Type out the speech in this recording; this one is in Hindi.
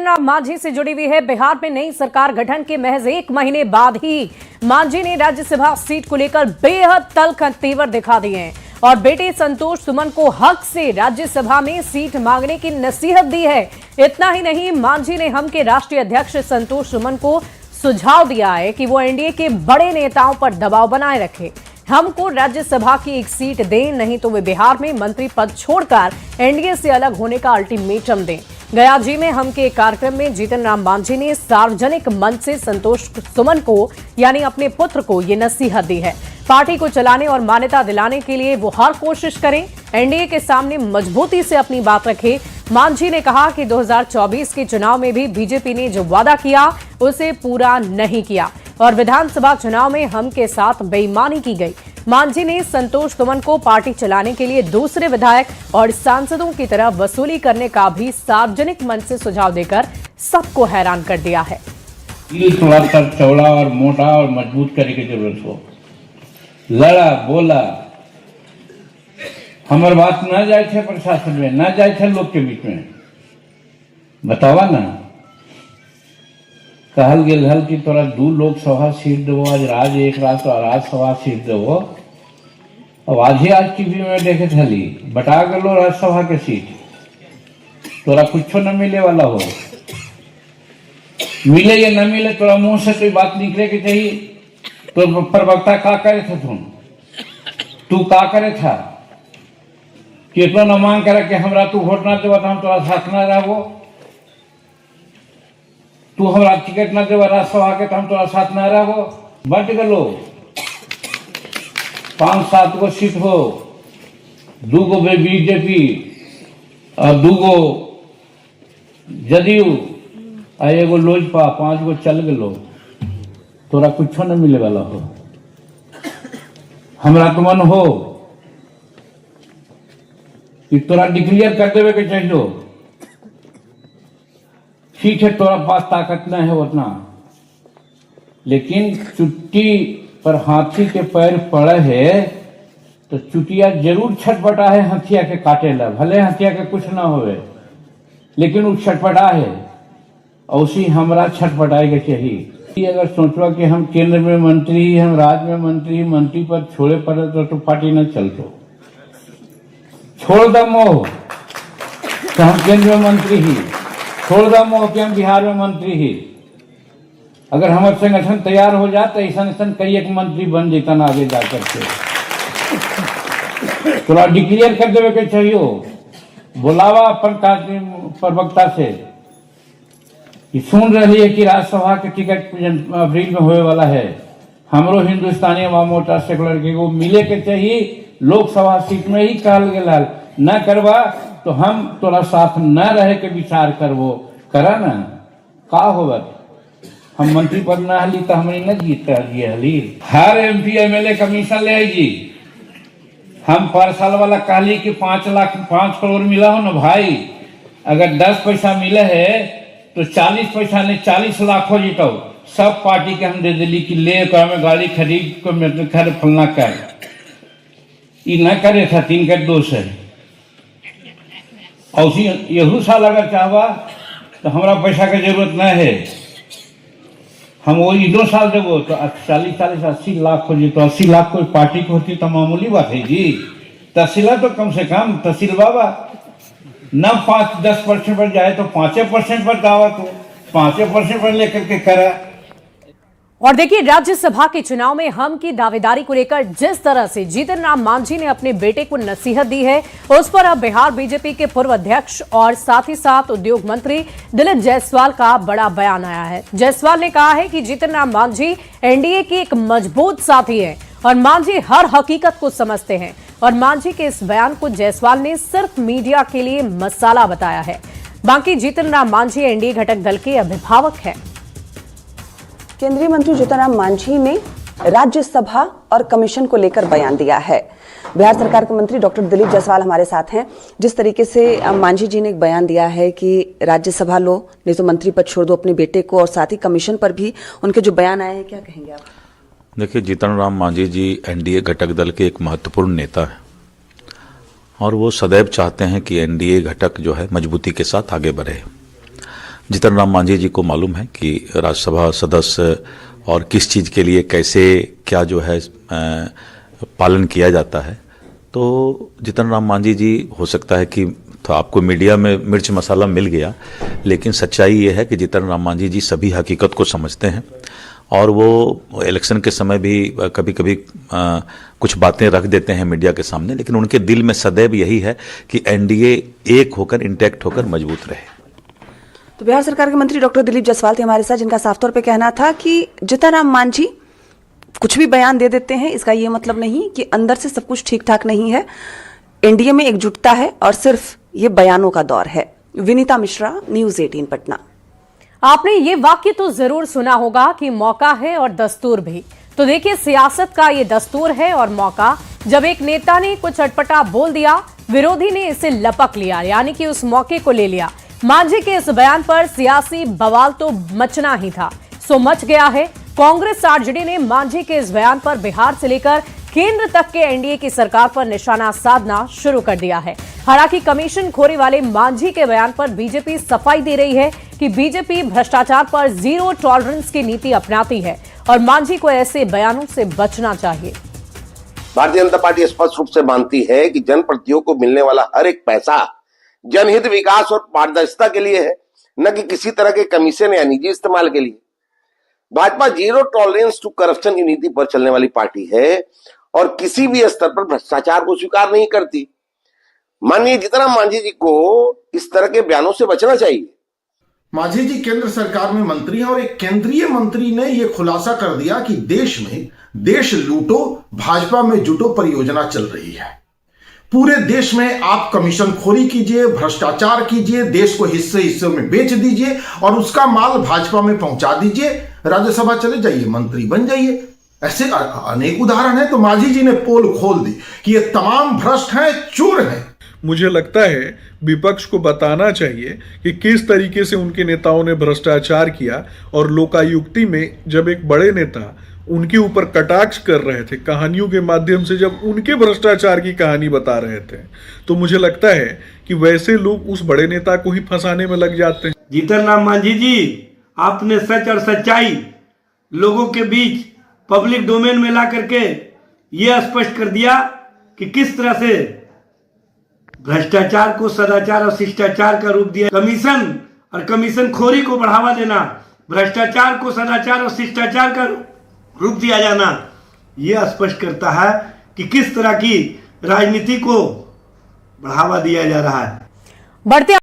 राम मांझी से जुड़ी हुई है। बिहार में नई सरकार गठन के महज 1 महीने बाद ही मांझी ने राज्यसभा सीट को लेकर बेहद तल्ख तेवर दिखा दिए हैं और बेटे संतोष सुमन को हक से राज्यसभा में सीट मांगने की नसीहत दी है। इतना ही नहीं, मांझी ने हम के राष्ट्रीय अध्यक्ष संतोष सुमन को सुझाव दिया है कि वो एनडीए के बड़े नेताओं पर दबाव बनाए रखे, हमको राज्यसभा की एक सीट दें, नहीं तो वे बिहार में मंत्री पद छोड़कर एनडीए से अलग होने का अल्टीमेटम दें। गया जी में हम के कार्यक्रम में जीतन राम मांझी ने सार्वजनिक मंच से संतोष सुमन को यानी अपने पुत्र को ये नसीहत दी है। पार्टी को चलाने और मान्यता दिलाने के लिए वो हर कोशिश करें, एनडीए के सामने मजबूती से अपनी बात रखें। मांझी ने कहा कि 2024 के चुनाव में भी बीजेपी ने जो वादा किया उसे पूरा नहीं किया और विधानसभा चुनाव में हम के साथ बेईमानी की गई। मांझी ने संतोष सुमन को पार्टी चलाने के लिए दूसरे विधायक और सांसदों की तरह वसूली करने का भी सार्वजनिक मंच से सुझाव देकर सबको हैरान कर दिया है। थोड़ा सा चौड़ा और मोटा और मजबूत करने की जरूरत हो। लड़ा बोला, हमार बात न जाए थे प्रशासन में, न जाए थे लोग के बीच में, बतावा ना। कहल गेल हल कि तोरा 2 लोकसभा सीट देवो, आज राज्यसभा सीट देवो। अब आज टीवी में देखे थली बटा गलो राज्यसभा के सीट, तोरा कुछ न मिले वाला हो। मिले या न मिले, तोरा मुंह से कोई बात निकले के चाहिए। तो प्रवक्ता का करे थे तू का करे था कि तो न मांग करे कि हमरा तू वोट ना देवा तो हम तोरा साथ ना रहबो, तू हमरा टिकट ना देवा राज्यसभा के तो हम तोरा साथ ना रहबो। बट गलो 5-7 गो सीट हो, 2 गो बीजेपी और 2 गो जदयू और 1 गो लोजपा, 5 गो चल गलो, तोरा कुछ न मिले वाला हो। हमरा तो मन हो कि तोरा डिक्लेयर कर देवे के चाहिए। ठीक है, तोरा पास ताकत न है उतना, लेकिन चुट्टी पर हाथी के पैर पड़े है तो चुटिया जरूर छटपटा है हथिया के काटे ला। भले हथिया के कुछ ना होवे, लेकिन वो छटपटा है, और उसी हमरा छटपटाए के चाहिए। अगर सोचवा कि हम केंद्र में मंत्री, हम राज्य में मंत्री पद छोड़े पड़े तो पार्टी न चलतो। छोड़ द मोह कि हम केंद्र में मंत्री ही, छोड़ द मोह कि हम बिहार में मंत्री ही। अगर हमारे संगठन तैयार हो जाता ऐसा कई एक मंत्री बन जाता ना आगे जाकर के। थोड़ा डिक्लेयर कर देवे के चाहिए, बुलावा अपन प्रवक्ता से कि सुन रही है कि राज्यसभा के टिकट अप्रैल में होने वाला है, हमरो हिंदुस्तानी अवाम मोर्चा सेकुलर के वो मिले के चाहिए। लोकसभा सीट में ही कहल गया न करवा तो हम तोरा साथ न रहे के विचार करवो, करा ना का होगा। हम मंत्री पद न हली तो हमने न जीत हली। हर MP MLA कमीशन ले जी। हम पर साल वाला कहली कि 5 करोड़ मिला हो ना भाई, अगर 10 पैसा मिले है तो 40 पैसा नहीं 40 लाख हो जीतो। सब पार्टी के हम दे दिली कि ले में गाड़ी खरीद को मेरे घर फलना कर, ये न करे था 3 का दोष है। और यहू साल अगर चाहवा तो हमारा पैसा की जरूरत न है, हम वो 2 साल देवो तो 40-80 लाख हो जी। तो 80 लाख कोई पार्टी को होती तो मामूली बात है जी। तहसीला तो कम से कम तहसील बाबा न 5-10% पर जाए तो 5% पर दावा, तो 5% पर लेकर के करा। और देखिए, राज्यसभा के चुनाव में हम की दावेदारी को लेकर जिस तरह से जीतन राम मांझी ने अपने बेटे को नसीहत दी है, उस पर अब बिहार बीजेपी के पूर्व अध्यक्ष और साथ ही साथ उद्योग मंत्री दिलीप जायसवाल का बड़ा बयान आया है। जायसवाल ने कहा है कि जीतन राम मांझी एनडीए के एक मजबूत साथी है और मांझी हर हकीकत को समझते हैं। और मांझी के इस बयान को जायसवाल ने सिर्फ मीडिया के लिए मसाला बताया है। बाकी जीतन राम मांझी एनडीए घटक दल के अभिभावक हैं। केंद्रीय मंत्री जीतन राम मांझी ने राज्यसभा और कमीशन को लेकर बयान दिया है। बिहार सरकार के मंत्री डॉक्टर दिलीप जायसवाल हमारे साथ हैं। जिस तरीके से मांझी जी ने एक बयान दिया है कि राज्यसभा लो नहीं तो मंत्री पद छोड़ दो अपने बेटे को, और साथ ही कमीशन पर भी उनके जो बयान आए हैं, क्या कहेंगे आप? देखिए, जीतन राम मांझी जी एनडीए घटक दल के एक महत्वपूर्ण नेता हैं और वो सदैव चाहते हैं कि एनडीए घटक जो है मजबूती के साथ आगे बढ़े। जीतन राम मांझी जी को मालूम है कि राज्यसभा सदस्य और किस चीज़ के लिए कैसे क्या जो है पालन किया जाता है। तो जीतन राम मांझी जी हो सकता है कि तो आपको मीडिया में मिर्च मसाला मिल गया, लेकिन सच्चाई ये है कि जीतन राम मांझी जी सभी हकीकत को समझते हैं और वो इलेक्शन के समय भी कभी कभी कुछ बातें रख देते हैं मीडिया के सामने, लेकिन उनके दिल में सदैव यही है कि एनडीए एक होकर, इंटैक्ट होकर मजबूत रहे। तो बिहार सरकार के मंत्री डॉक्टर दिलीप जायसवाल थे हमारे साथ, जिनका साफ तौर पे कहना था कि जीतन राम मांझी कुछ भी बयान दे देते हैं, इसका ये मतलब नहीं कि अंदर से सब कुछ ठीक ठाक नहीं है। एनडीए में एकजुटता है और सिर्फ ये बयानों का दौर है। विनीता मिश्रा, न्यूज़ 18 पटना। आपने ये वाक्य तो जरूर सुना होगा कि मौका है और दस्तूर भी। तो देखिए, सियासत का ये दस्तूर है और मौका। जब एक नेता ने कुछ अटपटा बोल दिया, विरोधी ने इसे लपक लिया, यानी कि उस मौके को ले लिया। मांझी के इस बयान पर सियासी बवाल तो मचना ही था, सो मच गया है। कांग्रेस आरजेडी ने मांझी के इस बयान पर बिहार से लेकर केंद्र तक के एनडीए की सरकार पर निशाना साधना शुरू कर दिया है। हालांकि कमीशन खोरी वाले मांझी के बयान पर बीजेपी सफाई दे रही है कि बीजेपी भ्रष्टाचार पर जीरो टॉलरेंस की नीति अपनाती है और मांझी को ऐसे बयानों से बचना चाहिए। भारतीय जनता पार्टी स्पष्ट रूप से मानती है कि जनप्रतिनिधियों को मिलने वाला हर एक पैसा जनहित, विकास और पारदर्शिता के लिए है, न कि किसी तरह के कमीशन या निजी इस्तेमाल के लिए। Bhajpa zero tolerance to corruption की नीति पर चलने वाली पार्टी है और किसी भी स्तर पर भ्रष्टाचार को स्वीकार नहीं करती। माननीय जीतन राम मांझी जी को इस तरह के बयानों से बचना चाहिए। मांझी जी केंद्र सरकार में मंत्री हैं और एक केंद्रीय मंत्री ने यह खुलासा कर दिया कि देश में देश लूटो भाजपा में जुटो परियोजना चल रही है। पूरे देश में आप कमीशन खोरी कीजिए, भ्रष्टाचार कीजिए, देश को हिस्से हिस्से में बेच दीजिए और उसका माल भाजपा में पहुंचा दीजिए, राज्यसभा चले जाइए, मंत्री बन जाइए। ऐसे अनेक उदाहरण हैं। तो मांझी जी ने पोल खोल दी कि ये तमाम भ्रष्ट हैं, चोर हैं। मुझे लगता है विपक्ष को बताना चाहिए कि किस तरीके से उनके नेताओं ने भ्रष्टाचार किया और लोकायुक्ति में जब एक बड़े नेता उनके ऊपर कटाक्ष कर रहे थे, कहानियों के माध्यम से जब उनके भ्रष्टाचार की कहानी बता रहे थे, तो मुझे लगता है कि वैसे लोग उस बड़े नेता को ही फंसाने में लग जाते हैं। जीतन राम मांझी जी, आपने सच और सच्चाई लोगों के बीच पब्लिक डोमेन में ला करके यह स्पष्ट कर दिया कि किस तरह से भ्रष्टाचार को सदाचार और शिष्टाचार का रूप दिया। कमीशन और कमीशन खोरी को बढ़ावा देना, भ्रष्टाचार को सदाचार और शिष्टाचार का रूप दिया जाना, यह स्पष्ट करता है कि किस तरह की राजनीति को बढ़ावा दिया जा रहा है। बढ़ते